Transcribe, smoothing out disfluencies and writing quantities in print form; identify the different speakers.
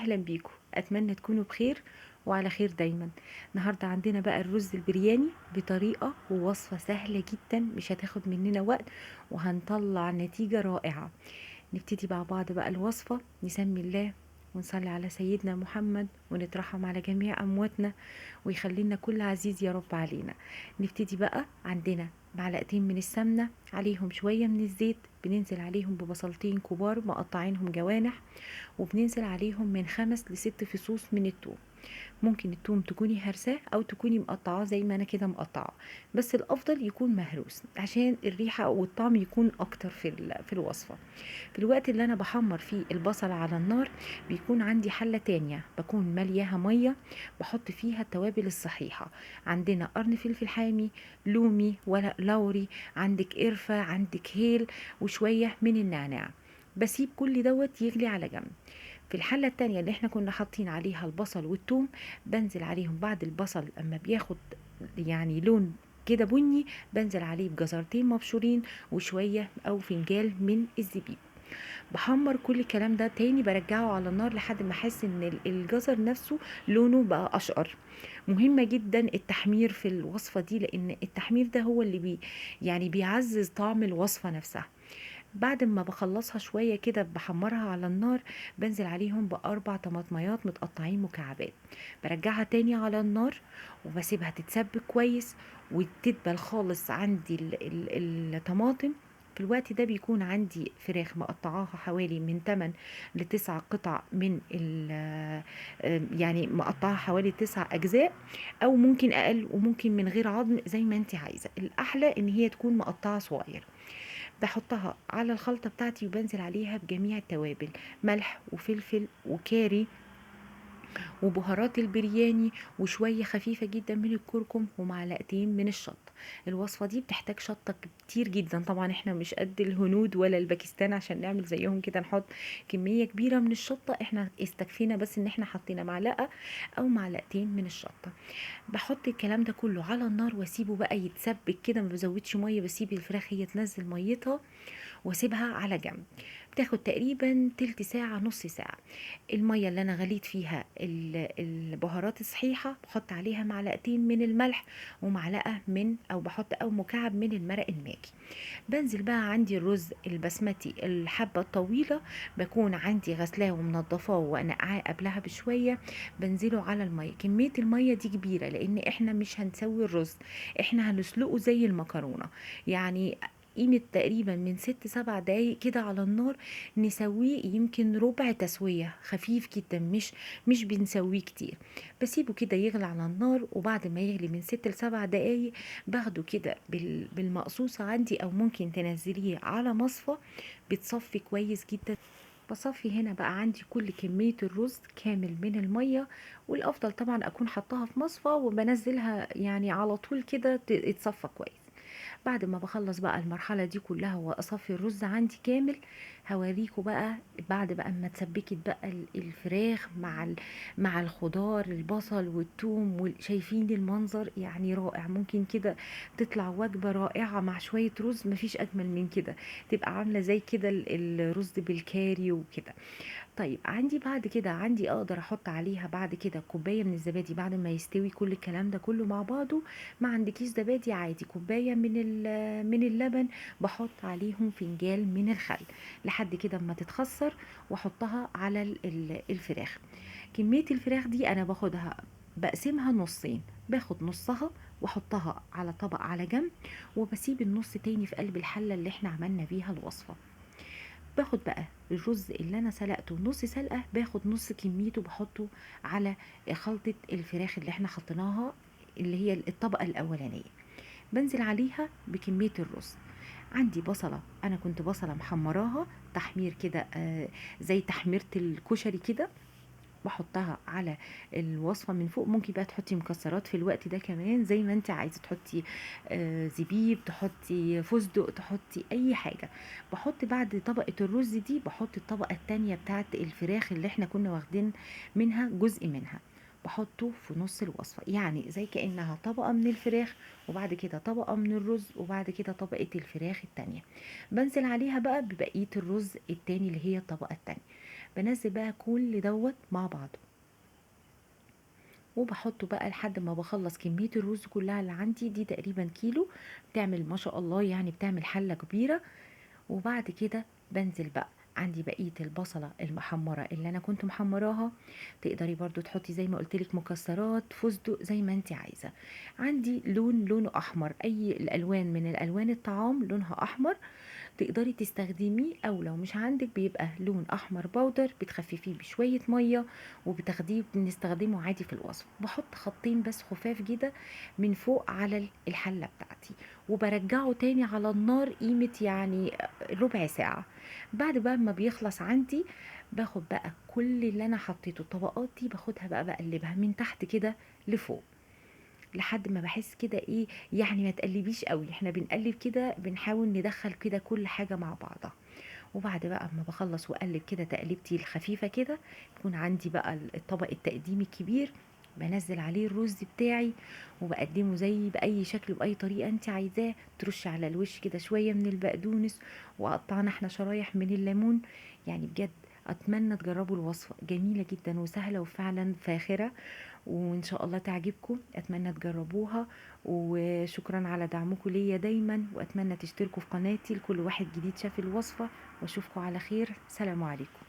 Speaker 1: اهلا بيكم، اتمنى تكونوا بخير وعلى خير دايما. النهارده عندنا بقى الرز البرياني بطريقه ووصفه سهله جدا، مش هتاخد مننا وقت وهنطلع نتيجه رائعه. نبتدي مع بعض بقى الوصفه، نسمي الله ونصلي على سيدنا محمد ونترحم على جميع امواتنا ويخلينا كل عزيز يا رب علينا. نبتدي بقى. عندنا معلقتين من السمنه، عليهم شويه من الزيت، بننزل عليهم ببصلتين كبار مقطعينهم جوانح، وبننزل عليهم من 5 ل6 فصوص من الثوم. ممكن الثوم تكوني هرساه او تكوني مقطعاه زي ما انا كده مقطعاه، بس الافضل يكون مهروس عشان الريحه والطعم يكون اكتر في الوصفه. في الوقت اللي انا بحمر فيه البصل على النار، بيكون عندي حله تانية بكون ملياها ميه، بحط فيها التوابل الصحيحه. عندنا قرن فلفل حامي، لومي، ورق لوري، عندك قرفه، عندك هيل، وشويه من النعناع. بسيب كل دوت يغلي على جنب. في الحلة التانية اللي احنا كنا حاطين عليها البصل والثوم، بنزل عليهم بعد البصل اما بياخد يعني لون كده بني، بنزل عليه بجزرتين مبشورين وشوية او فنجان من الزبيب. بحمر كل الكلام ده تاني، برجعه على النار لحد ما احس ان الجزر نفسه لونه بقى اشقر. مهمة جدا التحمير في الوصفة دي، لان التحمير ده هو اللي يعني بيعزز طعم الوصفة نفسها. بعد ما بخلصها شوية كده بحمرها على النار، بنزل عليهم ب4 طماطميات متقطعين مكعبات، برجعها تاني على النار وبسيبها تتسبك كويس وتدبل خالص عندي الطماطم. في الوقت ده بيكون عندي فراخ مقطعاها حوالي من 8 ل9 قطع من يعني مقطعها حوالي 9 أجزاء، أو ممكن أقل وممكن من غير عظم زي ما انت عايزة. الأحلى إن هي تكون مقطعة صغير. بحطها على الخلطة بتاعتي وبنزل عليها بجميع التوابل، ملح وفلفل وكاري وبهارات البرياني وشوية خفيفة جدا من الكركم ومعلقتين من الشطة. الوصفة دي بتحتاج شطة كتير جدا، طبعا احنا مش قد الهنود ولا الباكستان عشان نعمل زيهم كده نحط كمية كبيرة من الشطة. احنا استكفينا بس ان احنا حطينا معلقة او معلقتين من الشطة. بحط الكلام ده كله على النار واسيبه بقى يتسبك كده، ما بزودش ميه، بسيب الفراخ هي تنزل ميتها واسيبها على جنب. بتاخد تقريبا تلت ساعة نص ساعة. المية اللي انا غليت فيها البهارات الصحيحة، بحط عليها معلقتين من الملح ومعلقة من او بحط او مكعب من المرق الماجي. بنزل بقى عندي الرز البسمتي الحبة الطويلة، بكون عندي غسلاه ومنضفاه ونقعاه قبلها بشوية، بنزله على المية. كمية المية دي كبيرة لان احنا مش هنسوي الرز، احنا هنسلقه زي المكرونة. يعني قيمة تقريبا من 6 7 دقايق كده على النار، نسويه يمكن ربع تسوية خفيف جدا، مش بنسويه كتير. بسيبه كده يغلي على النار، وبعد ما يغلي من 6 ل7 دقايق باخده كده بالمقصوصة عندي، او ممكن تنزليه على مصفى بتصفي كويس جدا. بصفي هنا بقى عندي كل كمية الرز كامل من المية، والافضل طبعا اكون حطاها في مصفى وبنزلها يعني على طول كده تتصفى كويس. بعد ما بخلص بقى المرحلة دي كلها واصفي الرز عندي كامل، هوريكم بقى بعد بقى ما اتسبكت بقى الفراخ مع الخضار البصل والثوم شايفين المنظر يعني رائع. ممكن كده تطلع وجبة رائعة مع شوية رز، مفيش اجمل من كده. تبقى عاملة زي كده الرز بالكاري وكده. طيب عندي بعد كده عندي اقدر احط عليها بعد كده كوبايه من الزبادي بعد ما يستوي كل الكلام ده كله مع بعضه. ما عندكيش زبادي عادي، كوبايه من اللبن، بحط عليهم فنجان من الخل لحد كده اما تتخسر، واحطها على الفراخ. كميه الفراخ دي انا باخدها بقسمها نصين، باخد نصها واحطها على طبق على جنب، وبسيب النص تاني في قلب الحله اللي احنا عملنا بيها الوصفه. باخد بقى الرز اللي انا سلقته نص سلقه، باخد نص كميته بحطه على خلطه الفراخ اللي احنا حطيناها، اللي هي الطبقه الاولانيه. بنزل عليها بكميه الرز. عندي بصله، انا كنت بصله محمراها تحمير كده زي تحميره الكشري كده، بحطها على الوصفة من فوق. ممكن بقى تحطي مكسرات في الوقت ده كمان زي ما انت عايزة، تحطي زبيب، تحطي فستق، تحطي اي حاجة. بحط بعد طبقة الرز دي بحط الطبقة التانية بتاعت الفراخ اللي احنا كنا واخدين منها جزء منها، بحطه في نص الوصفة، يعني زي كأنها طبقة من الفراخ وبعد كده طبقة من الرز وبعد كده طبقة الفراخ التانية. بنزل عليها بقى ببقية الرز التاني اللي هي الطبقة التانية. بنزل بقى كل دوت مع بعضه، وبحطه بقى لحد ما بخلص كمية الرز كلها اللي عندي دي، تقريبا كيلو، بتعمل ما شاء الله يعني، بتعمل حلة كبيرة. وبعد كده بنزل بقى، عندي بقية البصلة المحمرة اللي انا كنت محمراها، تقدري برضو تحطي زي ما قلتلك مكسرات، فستق، زي ما انت عايزة. عندي لونه احمر، اي الالوان من الالوان الطعام لونها احمر تقدري تستخدميه، او لو مش عندك بيبقى لون احمر باودر بتخففيه بشويه ميه وبتاخديه بنستخدمه عادي في الوصف. بحط خطين بس خفاف كده من فوق على الحله بتاعتي، وبرجعه تاني على النار قيمه يعني ربع ساعه. بعد بقى ما بيخلص عندي، باخد بقى كل اللي انا حطيته الطبقات دي، باخدها بقى بقلبها من تحت كده لفوق، لحد ما باحس كده إيه، يعني ما تقلّبيش أوي، إحنا بنقلّب كده بنحاول ندخّل كده كل حاجة مع بعضها. وبعد بقى أمّا باخلّص وأقلّب كده تقليبتي الخفيفة كده، يكون عندي بقى الطبق التقديم الكبير، بانزّل عليه الرز بتاعي وباقدّمه زي بأي شكل وبأي طريقة أنتِ عايزاه، ترُشّي على الوش كده شوية من البقدونس، وقطّعنا إحنا شرايح من الليمون. يعني بجد أتمنى تجرّبوا الوصفة، جميلة جدًا وسهلة وفعلًا فاخرة، وإن شاء الله تعجبكم، أتمنى تجربوها. وشكرا على دعمكم ليا دايما، وأتمنى تشتركوا في قناتي لكل واحد جديد شاف الوصفة، وأشوفكم على خير. سلام عليكم.